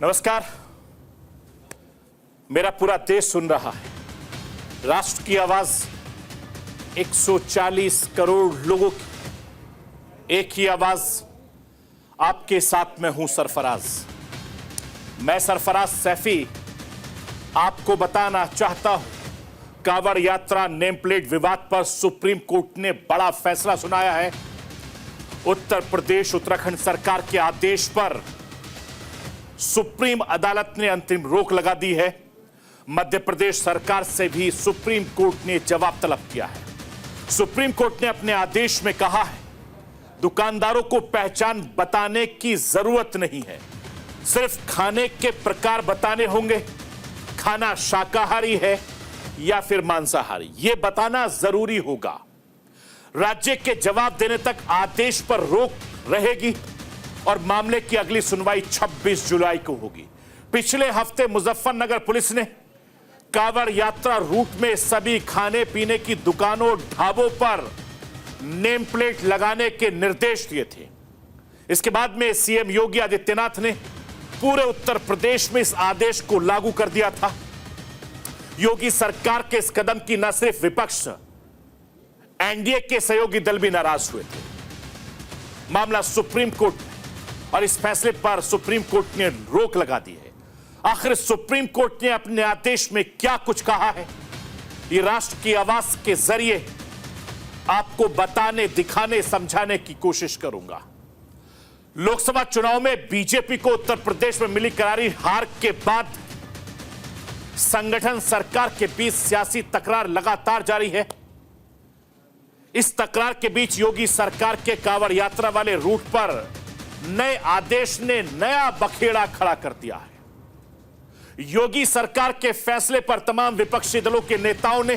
नमस्कार। मेरा पूरा देश सुन रहा है। राष्ट्र की आवाज 140 करोड़ लोगों की एक ही आवाज। आपके साथ मैं हूं सरफराज। मैं सरफराज सैफी आपको बताना चाहता हूं, कांवड़ यात्रा नेम प्लेट विवाद पर सुप्रीम कोर्ट ने बड़ा फैसला सुनाया है। उत्तर प्रदेश उत्तराखंड सरकार के आदेश पर सुप्रीम अदालत ने अंतरिम रोक लगा दी है। मध्य प्रदेश सरकार से भी सुप्रीम कोर्ट ने जवाब तलब किया है। सुप्रीम कोर्ट ने अपने आदेश में कहा है, दुकानदारों को पहचान बताने की जरूरत नहीं है, सिर्फ खाने के प्रकार बताने होंगे। खाना शाकाहारी है या फिर मांसाहारी, यह बताना जरूरी होगा। राज्य के जवाब देने तक आदेश पर रोक रहेगी और मामले की अगली सुनवाई 26 जुलाई को होगी। पिछले हफ्ते मुजफ्फरनगर पुलिस ने कांवड़ यात्रा रूट में सभी खाने पीने की दुकानों ढाबों पर नेम प्लेट लगाने के निर्देश दिए थे। इसके बाद में सीएम योगी आदित्यनाथ ने पूरे उत्तर प्रदेश में इस आदेश को लागू कर दिया था। योगी सरकार के इस कदम की न सिर्फ विपक्ष, एनडीए के सहयोगी दल भी नाराज हुए थे। मामला सुप्रीम कोर्ट में और इस फैसले पर सुप्रीम कोर्ट ने रोक लगा दी है। आखिर सुप्रीम कोर्ट ने अपने आदेश में क्या कुछ कहा है, ये राष्ट्र की आवाज के जरिए आपको बताने, दिखाने, समझाने की कोशिश करूंगा। लोकसभा चुनाव में बीजेपी को उत्तर प्रदेश में मिली करारी हार के बाद संगठन सरकार के बीच सियासी तकरार लगातार जारी है। इस तकरार के बीच योगी सरकार के कांवड़ यात्रा वाले रूट पर नए आदेश ने नया बखेड़ा खड़ा कर दिया है। योगी सरकार के फैसले पर तमाम विपक्षी दलों के नेताओं ने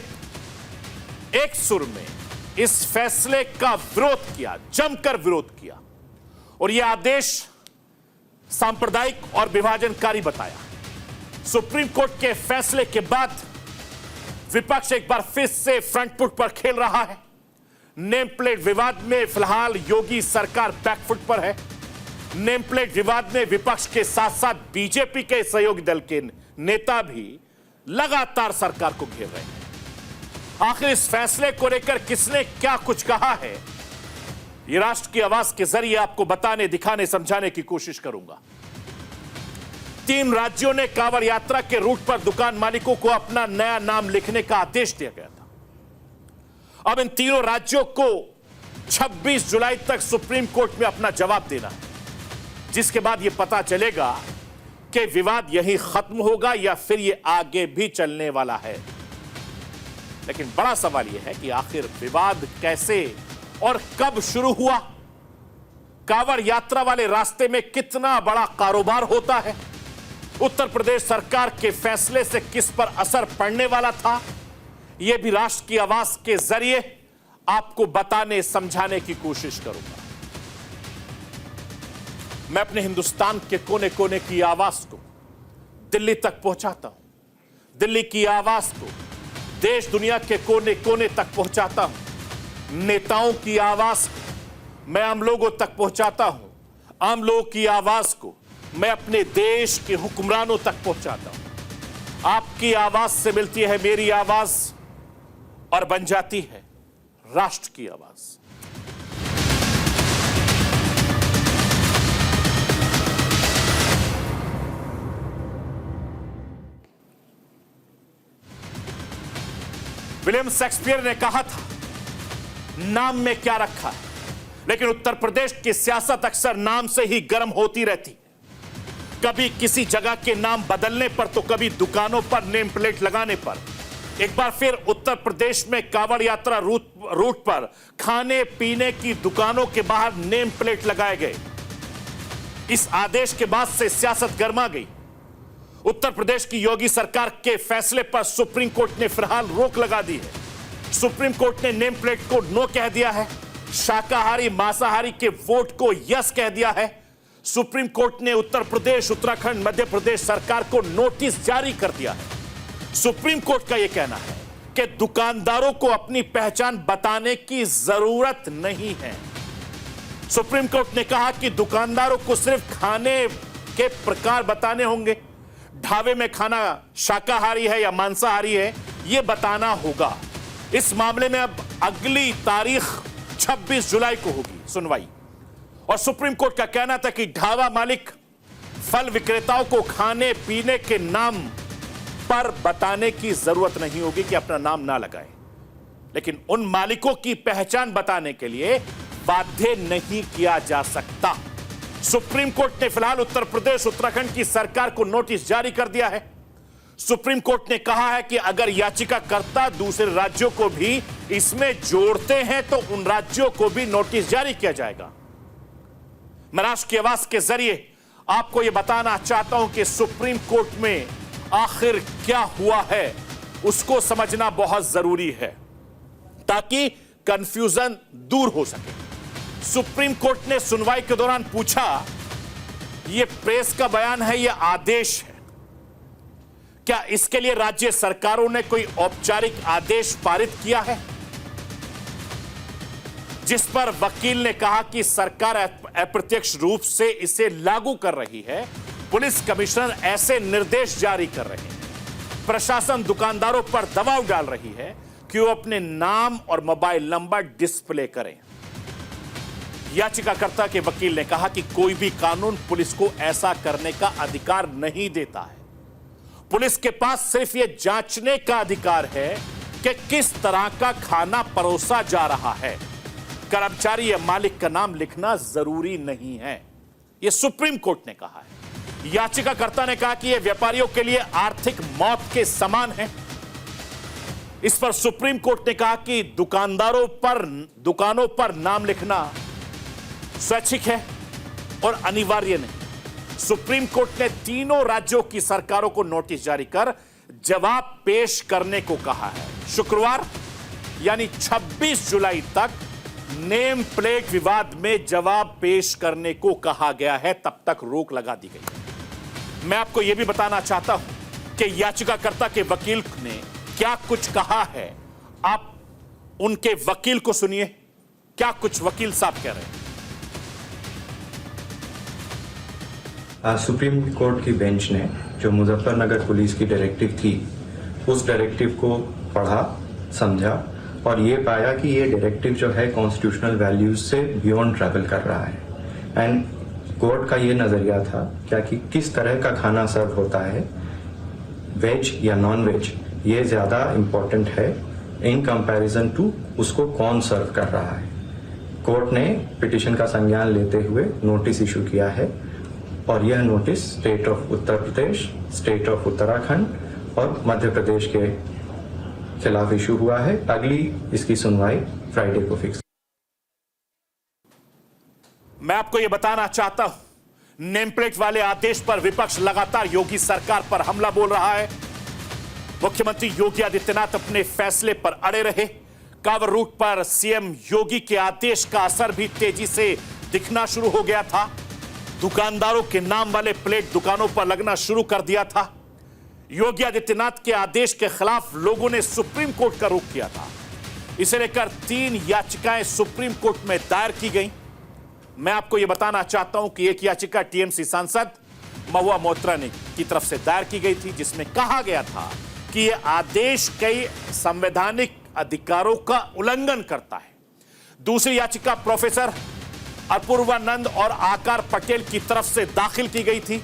एक सुर में इस फैसले का विरोध किया, जमकर विरोध किया और यह आदेश सांप्रदायिक और विभाजनकारी बताया। सुप्रीम कोर्ट के फैसले के बाद विपक्ष एक बार फिर से फ्रंट फुट पर खेल रहा है। नेम प्लेट विवाद में फिलहाल योगी सरकार बैकफुट पर है। नेम प्लेट विवाद में विपक्ष के साथ साथ बीजेपी के सहयोगी दल के नेता भी लगातार सरकार को घेर रहे हैं। आखिर इस फैसले को लेकर किसने क्या कुछ कहा है, ये राष्ट्र की आवाज के जरिए आपको बताने, दिखाने, समझाने की कोशिश करूंगा। 3 राज्यों ने कांवड़ यात्रा के रूट पर दुकान मालिकों को अपना नया नाम लिखने का आदेश दिया गया था। अब इन तीनों राज्यों को 26 जुलाई तक सुप्रीम कोर्ट में अपना जवाब देना है, जिसके बाद यह पता चलेगा कि विवाद यहीं खत्म होगा या फिर यह आगे भी चलने वाला है। लेकिन बड़ा सवाल यह है कि आखिर विवाद कैसे और कब शुरू हुआ। कांवड़ यात्रा वाले रास्ते में कितना बड़ा कारोबार होता है। उत्तर प्रदेश सरकार के फैसले से किस पर असर पड़ने वाला था, यह भी राष्ट्र की आवाज के जरिए आपको बताने, समझाने की कोशिश करूंगा। मैं अपने हिंदुस्तान के कोने कोने की आवाज को दिल्ली तक पहुंचाता हूं। दिल्ली की आवाज को देश दुनिया के कोने कोने तक पहुंचाता हूं। नेताओं की आवाज को मैं आम लोगों तक पहुंचाता हूं। आम लोगों की आवाज को मैं अपने देश के हुक्मरानों तक पहुंचाता हूं। आपकी आवाज से मिलती है मेरी आवाज और बन जाती है राष्ट्र की आवाज। विलियम शेक्सपियर ने कहा था, नाम में क्या रखा है। लेकिन उत्तर प्रदेश की सियासत अक्सर नाम से ही गर्म होती रहती। कभी किसी जगह के नाम बदलने पर तो कभी दुकानों पर नेम प्लेट लगाने पर। एक बार फिर उत्तर प्रदेश में कांवड़ यात्रा रूट पर खाने पीने की दुकानों के बाहर नेम प्लेट लगाए गए। इस आदेश के बाद से सियासत गर्मा गई। उत्तर प्रदेश की योगी सरकार के फैसले पर सुप्रीम कोर्ट ने फिलहाल रोक लगा दी है। सुप्रीम कोर्ट ने नेम प्लेट को नो कह दिया है। शाकाहारी मांसाहारी के वोट को यस कह दिया है। सुप्रीम कोर्ट ने उत्तर प्रदेश, उत्तराखंड, मध्य प्रदेश सरकार को नोटिस जारी कर दिया है। सुप्रीम कोर्ट का यह कहना है कि दुकानदारों को अपनी पहचान बताने की जरूरत नहीं है। सुप्रीम कोर्ट ने कहा कि दुकानदारों को सिर्फ खाने के प्रकार बताने होंगे। ढाबे में खाना शाकाहारी है या मांसाहारी है, यह बताना होगा। इस मामले में अब अगली तारीख 26 जुलाई को होगी सुनवाई। और सुप्रीम कोर्ट का कहना था कि ढाबा मालिक फल विक्रेताओं को खाने पीने के नाम पर बताने की जरूरत नहीं होगी कि अपना नाम ना लगाए, लेकिन उन मालिकों की पहचान बताने के लिए बाध्य नहीं किया जा सकता। सुप्रीम कोर्ट ने फिलहाल उत्तर प्रदेश उत्तराखंड की सरकार को नोटिस जारी कर दिया है। सुप्रीम कोर्ट ने कहा है कि अगर याचिकाकर्ता दूसरे राज्यों को भी इसमें जोड़ते हैं तो उन राज्यों को भी नोटिस जारी किया जाएगा। मैं राष्ट्र की आवाज के जरिए आपको यह बताना चाहता हूं कि सुप्रीम कोर्ट में आखिर क्या हुआ है, उसको समझना बहुत जरूरी है ताकि कंफ्यूजन दूर हो सके। सुप्रीम कोर्ट ने सुनवाई के दौरान पूछा, यह प्रेस का बयान है, यह आदेश है, क्या इसके लिए राज्य सरकारों ने कोई औपचारिक आदेश पारित किया है? जिस पर वकील ने कहा कि सरकार अप्रत्यक्ष रूप से इसे लागू कर रही है। पुलिस कमिश्नर ऐसे निर्देश जारी कर रहे हैं। प्रशासन दुकानदारों पर दबाव डाल रही है कि वो अपने नाम और मोबाइल नंबर डिस्प्ले करें। याचिकाकर्ता के वकील ने कहा कि कोई भी कानून पुलिस को ऐसा करने का अधिकार नहीं देता है। पुलिस के पास सिर्फ यह जांचने का अधिकार है कि किस तरह का खाना परोसा जा रहा है। कर्मचारी या मालिक का नाम लिखना जरूरी नहीं है, यह सुप्रीम कोर्ट ने कहा है। याचिकाकर्ता ने कहा कि यह व्यापारियों के लिए आर्थिक मौत के समान है। इस पर सुप्रीम कोर्ट ने कहा कि दुकानों पर नाम लिखना स्वैच्छिक है और अनिवार्य नहीं। सुप्रीम कोर्ट ने तीनों राज्यों की सरकारों को नोटिस जारी कर जवाब पेश करने को कहा है। शुक्रवार यानी 26 जुलाई तक नेम प्लेट विवाद में जवाब पेश करने को कहा गया है, तब तक रोक लगा दी गई। मैं आपको यह भी बताना चाहता हूं कि याचिकाकर्ता के वकील ने क्या कुछ कहा है। आप उनके वकील को सुनिए, क्या कुछ वकील साहब कह रहे हैं। सुप्रीम कोर्ट की बेंच ने जो मुजफ्फरनगर पुलिस की डायरेक्टिव थी, उस डायरेक्टिव को पढ़ा, समझा और ये पाया कि ये डायरेक्टिव जो है कॉन्स्टिट्यूशनल वैल्यूज से बियॉन्ड ट्रैवल कर रहा है। एंड कोर्ट का ये नजरिया था क्या कि किस तरह का खाना सर्व होता है, वेज या नॉन वेज, ये ज्यादा इम्पोर्टेंट है इन कंपैरिजन टू उसको कौन सर्व कर रहा है। कोर्ट ने पिटीशन का संज्ञान लेते हुए नोटिस इशू किया है और यह notice state of Uttar Pradesh, state of Uttarakhand और मध्य प्रदेश के खिलाफ इशू हुआ है। अगली इसकी सुनवाई फ्राइडे को फिक्स। मैं आपको यह बताना चाहता हूं, नेम प्लेट वाले आदेश पर विपक्ष लगातार योगी सरकार पर हमला बोल रहा है। मुख्यमंत्री योगी आदित्यनाथ अपने फैसले पर अड़े रहे। कांवर रूट पर सीएम योगी के आदेश का असर भी तेजी से दिखना शुरू हो गया था। दुकानदारों के नाम वाले प्लेट दुकानों पर लगना शुरू कर दिया था। योगी आदित्यनाथ के आदेश के खिलाफ लोगों ने सुप्रीम कोर्ट का रुख किया था। इसे लेकर 3 याचिकाएं सुप्रीम कोर्ट में दायर की गई। मैं आपको यह बताना चाहता हूं कि एक याचिका टीएमसी सांसद महुआ मोइत्रा ने की तरफ से दायर की गई थी, जिसमें कहा गया था कि यह आदेश कई संवैधानिक अधिकारों का उल्लंघन करता है। दूसरी याचिका प्रोफेसर अपूर्वानंद और आकार पटेल की तरफ से दाखिल की गई थी।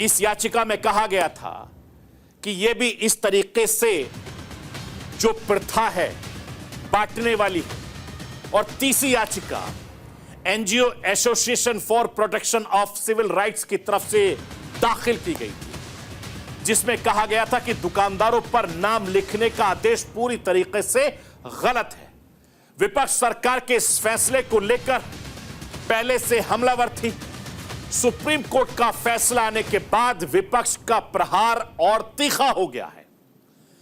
इस याचिका में कहा गया था कि यह भी इस तरीके से जो प्रथा है बांटने वाली है। और तीसरी याचिका NGO association for protection of civil rights की तरफ से दाखिल की गई थी, जिसमें कहा गया था कि दुकानदारों पर नाम लिखने का आदेश पूरी तरीके से गलत है। विपक्ष सरकार के इस फैसले को लेकर पहले से हमलावर थी। सुप्रीम कोर्ट का फैसला आने के बाद विपक्ष का प्रहार और तीखा हो गया है।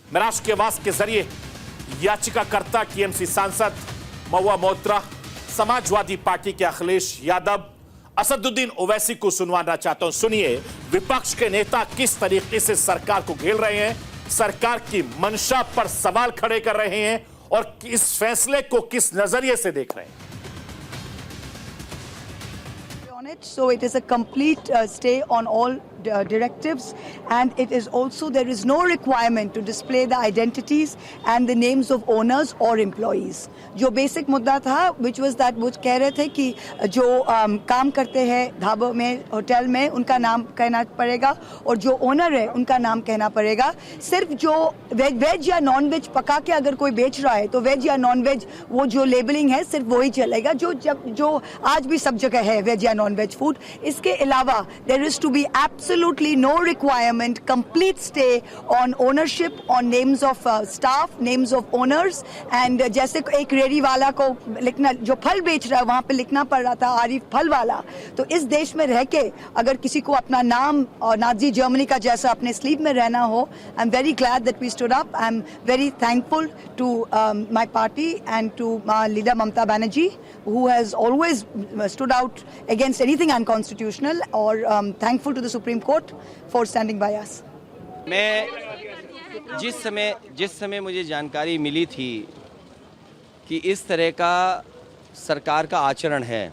मैं राष्ट्र की आवाज के जरिए याचिकाकर्ता टीएमसी सांसद महुआ मोइत्रा, समाजवादी पार्टी के अखिलेश यादव, असदुद्दीन ओवैसी को सुनवाना चाहता हूं। सुनिए विपक्ष के नेता किस तरीके से सरकार को घेर रहे हैं, सरकार की मंशा पर सवाल खड़े कर रहे हैं और इस फैसले को किस नजरिए से देख रहे हैं। it. So it is a complete stay on all directives, and it is also, there is no requirement to display the identities and the names of owners or employees. जो बेसिक मुद्दा था, which was that वो कह रहे थे कि जो काम करते हैं ढाबों में, होटल में, उनका नाम कहना पड़ेगा और जो ओनर है उनका नाम कहना पड़ेगा. सिर्फ जो वेज या नॉन वेज पका के अगर कोई बेच रहा है तो वेज या नॉन वेज वो जो लेबलिंग है सिर्फ वही चलेगा जो आज भी सब जगह है, वेज या नॉन वेज फूड. इसके अलावा there is to be absolutely no requirement, complete stay on ownership, on names of staff, names of owners, and जैसे एक रेडी वाला को लिखना, जो फल बेच रहा है वहाँ पे लिखना पड़ रहा था आरिफ फल वाला, तो इस देश में रह के अगर किसी को अपना नाम और नाजी जर्मनी का जैसा अपने स्लीव में रहना हो, I am very glad that we stood up. I am very thankful to my party and to leader Mamata Banerjee, who has always stood out against anything unconstitutional, or thankful to the Supreme Court for standing by us. मैं जिस समय मुझे जानकारी मिली थी कि इस तरह का सरकार का आचरण है,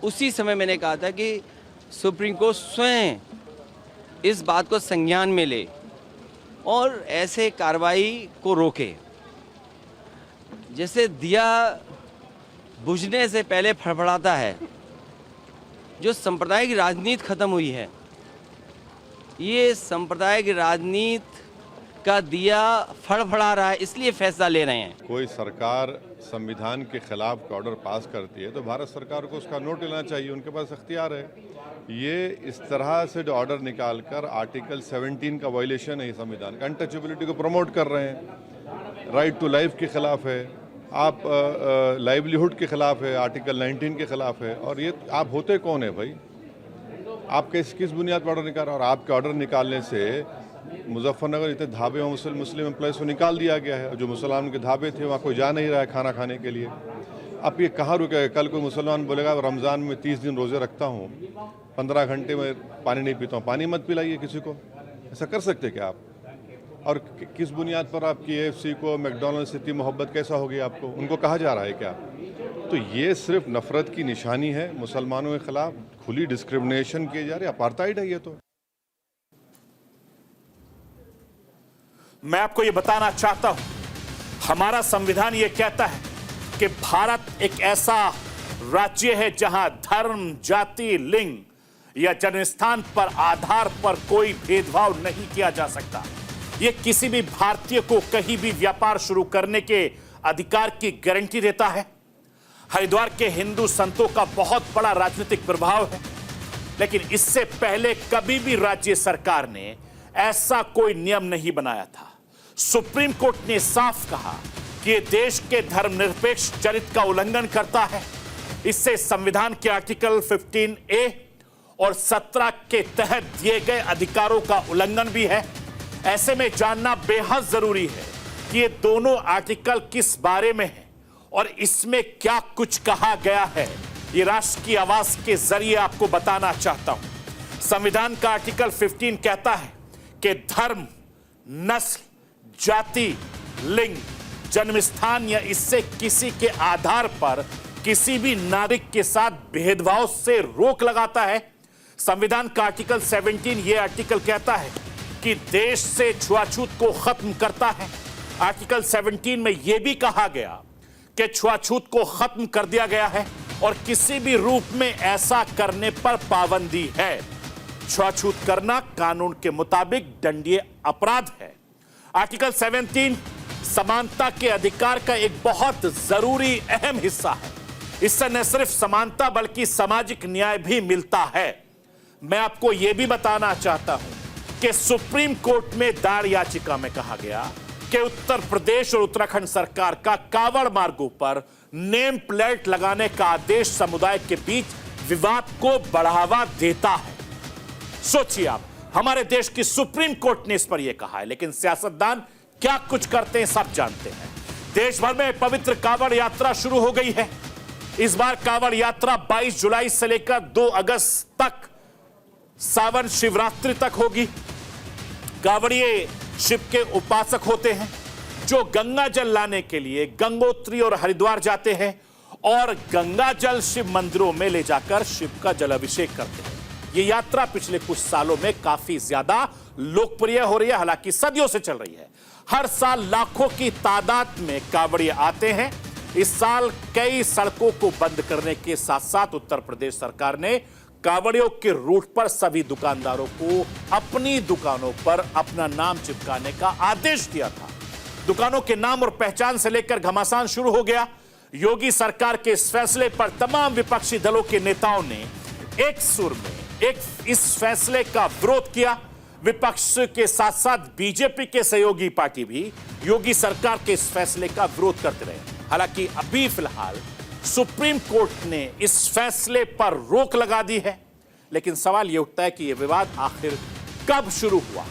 उसी समय मैंने कहा था कि सुप्रीम कोर्ट स्वयं इस बात को संज्ञान में ले और ऐसे कार्रवाई को रोके. जैसे दिया बुझने से पहले फड़फड़ाता है, जो सांप्रदायिक राजनीति खत्म हुई है, ये सांप्रदायिक राजनीति का दिया फड़फड़ा रहा है, इसलिए फैसला ले रहे हैं. कोई सरकार संविधान के खिलाफ का ऑर्डर पास करती है तो भारत सरकार को उसका नोट लेना चाहिए, उनके पास अख्तियार है. ये इस तरह से जो ऑर्डर निकालकर आर्टिकल 17 का वायलेशन है ये संविधान का, अनटचेबिलिटी को प्रमोट कर रहे हैं, राइट टू लाइफ के खिलाफ है, आप लाइवलीहुड के खिलाफ है, आर्टिकल 19 के खिलाफ है. और ये आप होते कौन है भाई? आप किस बुनियाद पर ऑर्डर निकाल रहे हैं? और आपके ऑर्डर निकालने से मुजफ्फरनगर इतने ढाबे और मुस्लिम एम्प्लॉयज़ को निकाल दिया गया है. जो मुसलमान के ढाबे थे वहाँ कोई जा नहीं रहा है खाना खाने के लिए. अब ये कहाँ रुकेगा? कल कोई मुसलमान बोलेगा रमज़ान में 30 दिन रोज़े रखता हूँ, 15 घंटे में पानी नहीं पीता हूँ, पानी मत पिलाइए किसी को. ऐसा कर सकते क्या आप? और किस बुनियाद पर आपकी AFC को, मैकडॉनल्ड से इतनी मोहब्बत कैसा होगी आपको? उनको कहा जा रहा है क्या? तो ये सिर्फ नफरत की निशानी है. मुसलमानों के खिलाफ खुली डिस्क्रिमिनेशन किए जा रही है, अपार्थाइड है ये. तो मैं आपको ये बताना चाहता हूं, हमारा संविधान ये कहता है कि भारत एक ऐसा राज्य है जहां धर्म, जाति, लिंग या जन्मस्थान पर आधार पर कोई भेदभाव नहीं किया जा सकता. ये किसी भी भारतीय को कहीं भी व्यापार शुरू करने के अधिकार की गारंटी देता है. हरिद्वार के हिंदू संतों का बहुत बड़ा राजनीतिक प्रभाव है, लेकिन इससे पहले कभी भी राज्य सरकार ने ऐसा कोई नियम नहीं बनाया था. सुप्रीम कोर्ट ने साफ कहा कि यह देश के धर्मनिरपेक्ष चरित्र का उल्लंघन करता है. इससे संविधान के आर्टिकल 15A और 17 के तहत दिए गए अधिकारों का उल्लंघन भी है. ऐसे में जानना बेहद जरूरी है कि ये दोनों आर्टिकल किस बारे में है और इसमें क्या कुछ कहा गया है. ये राष्ट्र की आवाज के जरिए आपको बताना चाहता हूं. संविधान का आर्टिकल 15 कहता है कि धर्म, नस्ल, जाति, लिंग, जन्मस्थान या इससे किसी के आधार पर किसी भी नागरिक के साथ भेदभाव से रोक लगाता है. संविधान का आर्टिकल 17 ये आर्टिकल कहता है कि देश से छुआछूत को खत्म करता है. आर्टिकल 17 में यह भी कहा गया कि छुआछूत को खत्म कर दिया गया है और किसी भी रूप में ऐसा करने पर पाबंदी है. छुआछूत करना कानून के मुताबिक दंडनीय अपराध है. आर्टिकल 17 समानता के अधिकार का एक बहुत जरूरी अहम हिस्सा है. इससे न सिर्फ समानता बल्कि सामाजिक न्याय भी मिलता है. मैं आपको यह भी बताना चाहता हूं कि सुप्रीम कोर्ट में दायर याचिका में कहा गया कि उत्तर प्रदेश और उत्तराखंड सरकार का कावड़ मार्गों पर नेम प्लेट लगाने का आदेश समुदाय के बीच विवाद को बढ़ावा देता है. सोचिए आप, हमारे देश की सुप्रीम कोर्ट ने इस पर यह कहा है, लेकिन सियासतदान क्या कुछ करते हैं सब जानते हैं. देश भर में पवित्र कावड़ यात्रा शुरू हो गई है. इस बार कावड़ यात्रा 22 जुलाई से लेकर 2 अगस्त तक सावन शिवरात्रि तक होगी. कावड़िए शिव के उपासक होते हैं जो गंगा जल लाने के लिए गंगोत्री और हरिद्वार जाते हैं और गंगा जल शिव मंदिरों में ले जाकर शिव का जलाभिषेक करते हैं। ये यात्रा पिछले कुछ सालों में काफी ज्यादा लोकप्रिय हो रही है, हालांकि सदियों से चल रही है। हर साल लाखों की तादाद में कांवड़िए आते हैं। इस साल कई सड़कों को बंद करने के साथ साथ उत्तर प्रदेश सरकार ने कांवड़ियों के रूट पर सभी दुकानदारों को अपनी दुकानों पर अपना नाम चिपकाने का आदेश दिया था। दुकानों के नाम और पहचान से लेकर घमासान शुरू हो गया। योगी सरकार के इस फैसले पर तमाम विपक्षी दलों के नेताओं ने एक सुर में इस फैसले का विरोध किया। विपक्ष के साथ साथ बीजेपी के सहयोगी पार्टी भी योगी सरकार के इस फैसले का विरोध करते रहे। हालांकि अभी फिलहाल सुप्रीम कोर्ट ने इस फैसले पर रोक लगा दी है, लेकिन सवाल यह उठता है कि यह विवाद आखिर कब शुरू हुआ?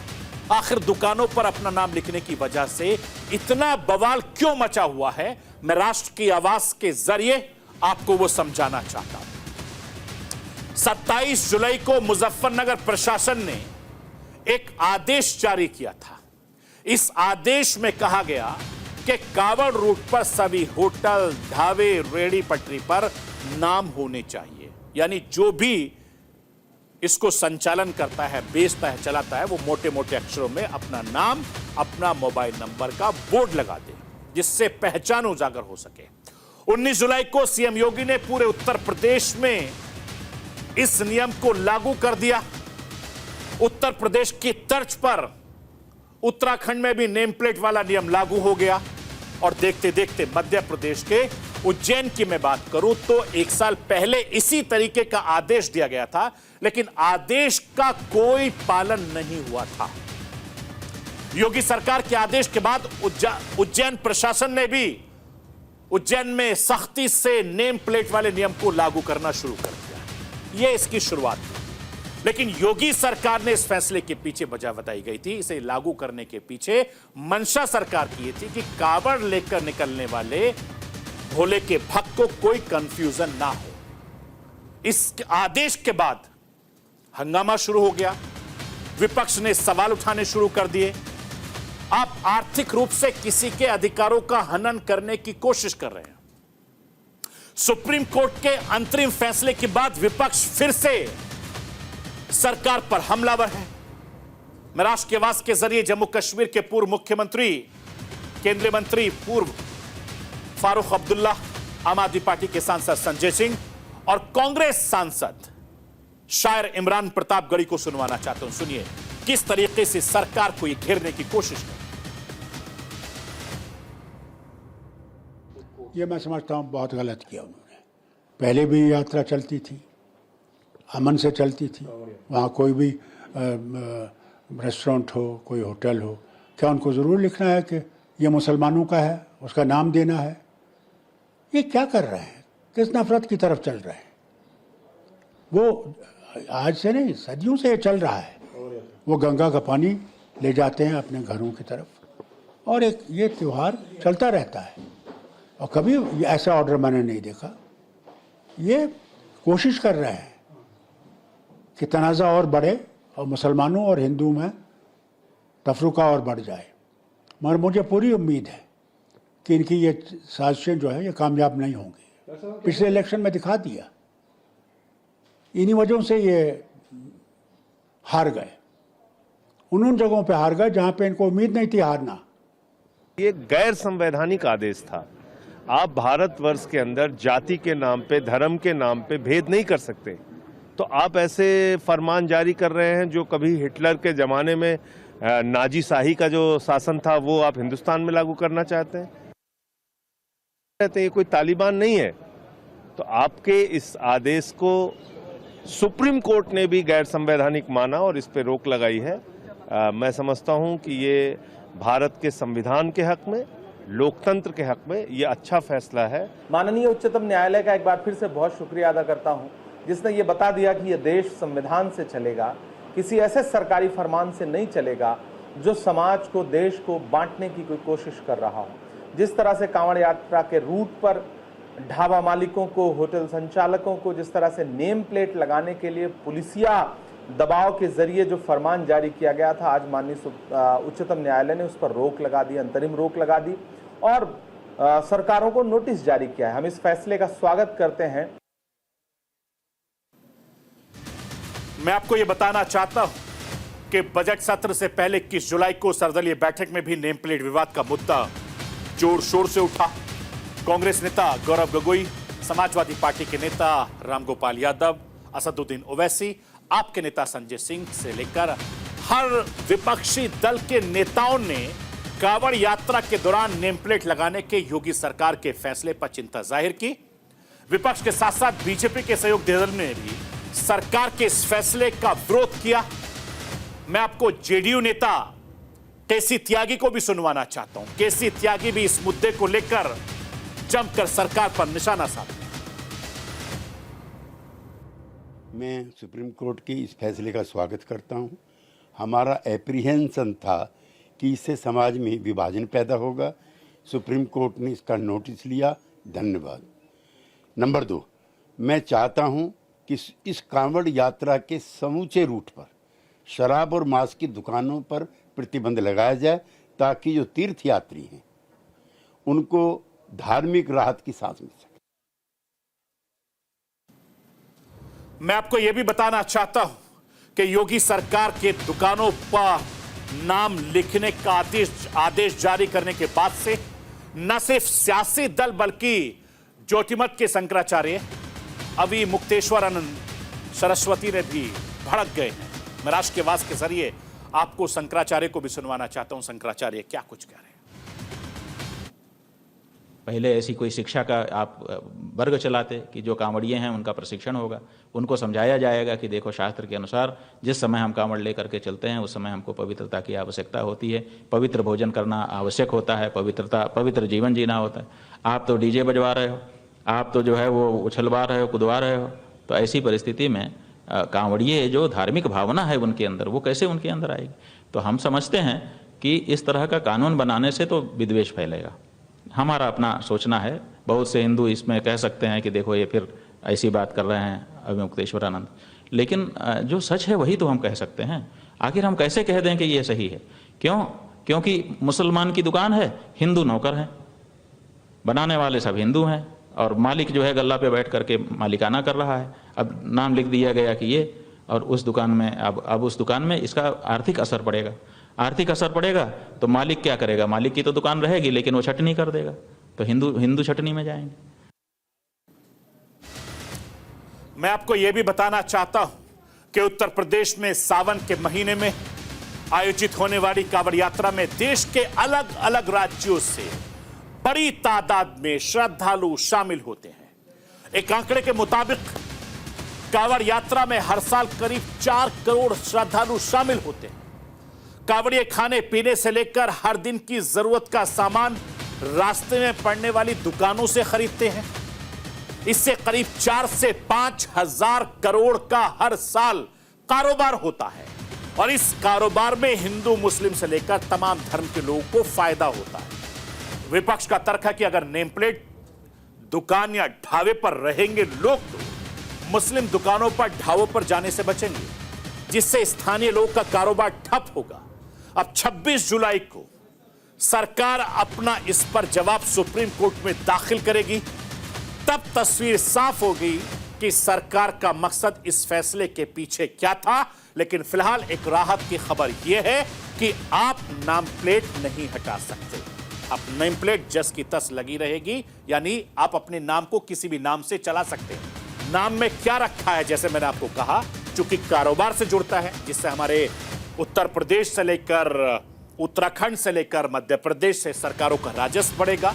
आखिर दुकानों पर अपना नाम लिखने की वजह से इतना बवाल क्यों मचा हुआ है? मैं राष्ट्र की आवाज के जरिए आपको वो समझाना चाहता हूं। 27 जुलाई को मुजफ्फरनगर प्रशासन ने एक आदेश जारी किया था। इस आदेश में कहा गया कि कांवड़ रूट पर सभी होटल, ढाबे, रेहड़ी पटरी पर नाम होने चाहिए। यानी जो भी इसको संचालन करता है, बेचता है, चलाता है, वो मोटे मोटे अक्षरों में अपना नाम, अपना मोबाइल नंबर का बोर्ड लगा दे, जिससे पहचान उजागर हो सके। 19 जुलाई को सीएम योगी ने पूरे उत्तर प्रदेश में इस नियम को लागू कर दिया। उत्तर प्रदेश की तर्ज पर उत्तराखंड में भी नेम प्लेट वाला नियम लागू हो गया। और देखते देखते मध्य प्रदेश के उज्जैन की मैं बात करूं तो एक साल पहले इसी तरीके का आदेश दिया गया था, लेकिन आदेश का कोई पालन नहीं हुआ था। योगी सरकार के आदेश के बाद उज्जैन प्रशासन ने भी उज्जैन में सख्ती से नेम प्लेट वाले नियम को लागू करना शुरू कर दिया। यह इसकी शुरुआत थी। लेकिन योगी सरकार ने इस फैसले के पीछे वजह बताई गई थी, इसे लागू करने के पीछे मंशा सरकार की यह थी कि कांवड़ लेकर निकलने वाले भोले के भक्त को कोई कंफ्यूजन ना हो। इस आदेश के बाद हंगामा शुरू हो गया। विपक्ष ने सवाल उठाने शुरू कर दिए। आप आर्थिक रूप से किसी के अधिकारों का हनन करने की कोशिश कर रहे हैं। सुप्रीम कोर्ट के अंतरिम फैसले के बाद विपक्ष फिर से सरकार पर हमलावर है। मैं राष्ट्र की आवाज के जरिए जम्मू कश्मीर के पूर्व मुख्यमंत्री, केंद्रीय मंत्री पूर्व फारूक अब्दुल्ला, आम आदमी पार्टी के सांसद संजय सिंह और कांग्रेस सांसद शायर इमरान प्रतापगढ़ी को सुनवाना चाहता हूं। सुनिए किस तरीके से सरकार को यह घेरने की कोशिश कर। ये मैं समझता हूं बहुत गलत किया उन्होंने। पहले भी यात्रा चलती थी, अमन से चलती थी। वहाँ कोई भी रेस्टोरेंट हो, कोई होटल हो, क्या उनको ज़रूर लिखना है कि ये मुसलमानों का है, उसका नाम देना है? ये क्या कर रहे हैं? किस नफरत की तरफ चल रहे हैं? वो आज से नहीं, सदियों से ये चल रहा है। वो गंगा का पानी ले जाते हैं अपने घरों की तरफ, और एक ये त्यौहार चलता रहता है। और कभी ऐसा ऑर्डर मैंने नहीं देखा। ये कोशिश कर रहे हैं कि तनाज़ा और बढ़े और मुसलमानों और हिंदू में तफरुका और बढ़ जाए। मगर मुझे पूरी उम्मीद है कि इनकी ये साजिशें जो है ये कामयाब नहीं होंगी। पिछले इलेक्शन में दिखा दिया। इन्हीं वजहों से ये हार गए। उन जगहों पे हार गए जहां पे इनको उम्मीद नहीं थी हारना। ये गैर संवैधानिक आदेश था। आप भारतवर्ष के अंदर जाति के नाम पे, धर्म के नाम पे भेद नहीं कर सकते। तो आप ऐसे फरमान जारी कर रहे हैं जो कभी हिटलर के ज़माने में नाजी शाही का जो शासन था वो आप हिंदुस्तान में लागू करना चाहते हैं। कहते हैं ये कोई तालिबान नहीं है। तो आपके इस आदेश को सुप्रीम कोर्ट ने भी गैर संवैधानिक माना और इस पर रोक लगाई है। मैं समझता हूं कि ये भारत के संविधान के हक में, लोकतंत्र के हक में ये अच्छा फैसला है। माननीय उच्चतम न्यायालय का एक बार फिर से बहुत शुक्रिया अदा करता हूं, जिसने ये बता दिया कि ये देश संविधान से चलेगा, किसी ऐसे सरकारी फरमान से नहीं चलेगा जो समाज को, देश को बांटने की कोई कोशिश कर रहा हो। जिस तरह से कांवड़ यात्रा के रूट पर ढाबा मालिकों को, होटल संचालकों को जिस तरह से नेम प्लेट लगाने के लिए पुलिसिया दबाव के जरिए जो फरमान जारी किया गया था, आज माननीय उच्चतम न्यायालय ने उस पर रोक लगा दी, अंतरिम रोक लगा दी। और सरकारों को नोटिस जारी किया है। हम इस फैसले का स्वागत करते हैं। मैं आपको यह बताना चाहता हूं कि बजट सत्र से पहले 21 जुलाई को सर्वदलीय बैठक में भी नेम प्लेट विवाद का मुद्दा जोर शोर से उठा। कांग्रेस नेता गौरव गोगोई, समाजवादी पार्टी के नेता रामगोपाल यादव, असदुद्दीन ओवैसी, आपके नेता संजय सिंह से लेकर हर विपक्षी दल के नेताओं ने कांवड़ यात्रा के दौरान नेम प्लेट लगाने के योगी सरकार के फैसले पर चिंता जाहिर की। विपक्ष के साथ साथ बीजेपी के सहयोगी दल ने भी सरकार के इस फैसले का विरोध किया। मैं आपको जेडीयू नेता केसी त्यागी को भी सुनवाना चाहता हूं। केसी त्यागी भी इस मुद्दे को लेकर जमकर सरकार पर निशाना साधा। मैं सुप्रीम कोर्ट के इस फैसले का स्वागत करता हूं। हमारा एप्रीहेंशन था कि इससे समाज में विभाजन पैदा होगा। सुप्रीम कोर्ट ने इसका नोटिस लिया, धन्यवाद। नंबर 2, मैं चाहता हूं कि इस कांवड़ यात्रा के समूचे रूट पर शराब और मांस की दुकानों पर प्रतिबंध लगाया जाए ताकि जो तीर्थयात्री हैं उनको धार्मिक राहत की सांस मिल सके। मैं आपको यह भी बताना चाहता हूं कि योगी सरकार के दुकानों पर नाम लिखने का आदेश जारी करने के बाद से न सिर्फ सियासी दल बल्कि ज्योतिमठ के शंकराचार्य, अभी मुक्तेश्वरानंद सरस्वती ने भी भड़क गए हैं। मैं राष्ट्र के वास के जरिए आपको शंकराचार्य को भी सुनवाना चाहता हूं। शंकराचार्य क्या कुछ कह रहे हैं? पहले ऐसी कोई शिक्षा का आप वर्ग चलाते कि जो कांवड़िए हैं उनका प्रशिक्षण होगा, उनको समझाया जाएगा कि देखो शास्त्र के अनुसार जिस समय हम कांवड़ लेकर के चलते हैं उस समय हमको पवित्रता की आवश्यकता होती है, पवित्र भोजन करना आवश्यक होता है, पवित्र जीवन जीना होता है। आप तो डीजे बजवा रहे हो, आप तो जो है वो उछलवा रहे हो, कूदवा रहे हो। तो ऐसी परिस्थिति में कांवड़िए जो धार्मिक भावना है उनके अंदर, वो कैसे उनके अंदर आएगी? तो हम समझते हैं कि इस तरह का कानून बनाने से तो विद्वेष फैलेगा। हमारा अपना सोचना है। बहुत से हिंदू इसमें कह सकते हैं कि देखो ये फिर ऐसी बात कर रहे हैं अभी मुक्तेश्वरानंद, लेकिन जो सच है वही तो हम कह सकते हैं। आखिर हम कैसे कह दें कि ये सही है? क्यों? क्योंकि मुसलमान की दुकान है, हिंदू नौकर हैं, बनाने वाले सब हिंदू हैं और मालिक जो है गल्ला पे बैठ करके मालिकाना कर रहा है। अब नाम लिख दिया गया कि ये, और उस दुकान में अब उस दुकान में इसका आर्थिक असर पड़ेगा। आर्थिक असर पड़ेगा तो मालिक क्या करेगा? मालिक की तो दुकान रहेगी लेकिन वो छटनी कर देगा, तो हिंदू छटनी में जाएंगे। मैं आपको यह भी बताना चाहता हूं कि उत्तर प्रदेश में सावन के महीने में आयोजित होने वाली कांवड़ यात्रा में देश के अलग अलग राज्यों से बड़ी तादाद में श्रद्धालु शामिल होते हैं। एक आंकड़े के मुताबिक कांवड़ यात्रा में हर साल करीब 4 करोड़ श्रद्धालु शामिल होते हैं। कांवड़िए खाने पीने से लेकर हर दिन की जरूरत का सामान रास्ते में पड़ने वाली दुकानों से खरीदते हैं। इससे करीब 4 से 5 हजार करोड़ का हर साल कारोबार होता है और इस कारोबार में हिंदू मुस्लिम से लेकर तमाम धर्म के लोगों को फायदा होता है। विपक्ष का तर्क है कि अगर नेम प्लेट दुकान या ढाबे पर रहेंगे लोग तो मुस्लिम दुकानों पर ढाबों पर जाने से बचेंगे, जिससे स्थानीय लोगों का कारोबार ठप होगा। अब 26 जुलाई को सरकार अपना इस पर जवाब सुप्रीम कोर्ट में दाखिल करेगी, तब तस्वीर साफ होगी कि सरकार का मकसद इस फैसले के पीछे क्या था। लेकिन फिलहाल एक राहत की खबर यह है कि आप नाम प्लेट नहीं हटा सकते। अब नेम प्लेट जस की तस लगी रहेगी, यानी आप अपने नाम को किसी भी नाम से चला सकते हैं। नाम में क्या रखा है, जैसे मैंने आपको कहा, चूंकि कारोबार से जुड़ता है, जिससे हमारे उत्तर प्रदेश से लेकर उत्तराखंड से लेकर मध्य प्रदेश से सरकारों का राजस्व बढ़ेगा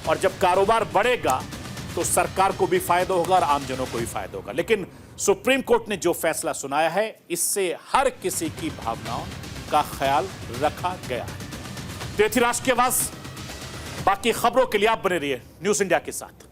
और जब कारोबार बढ़ेगा तो सरकार को भी फायदा होगा और आमजनों को भी फायदा होगा। लेकिन सुप्रीम कोर्ट ने जो फैसला सुनाया है, इससे हर किसी की भावनाओं का ख्याल रखा गया है। तो ये थी राष्ट्र की आवाज। बाकी खबरों के लिए आप बने रहिए न्यूज़ इंडिया के साथ।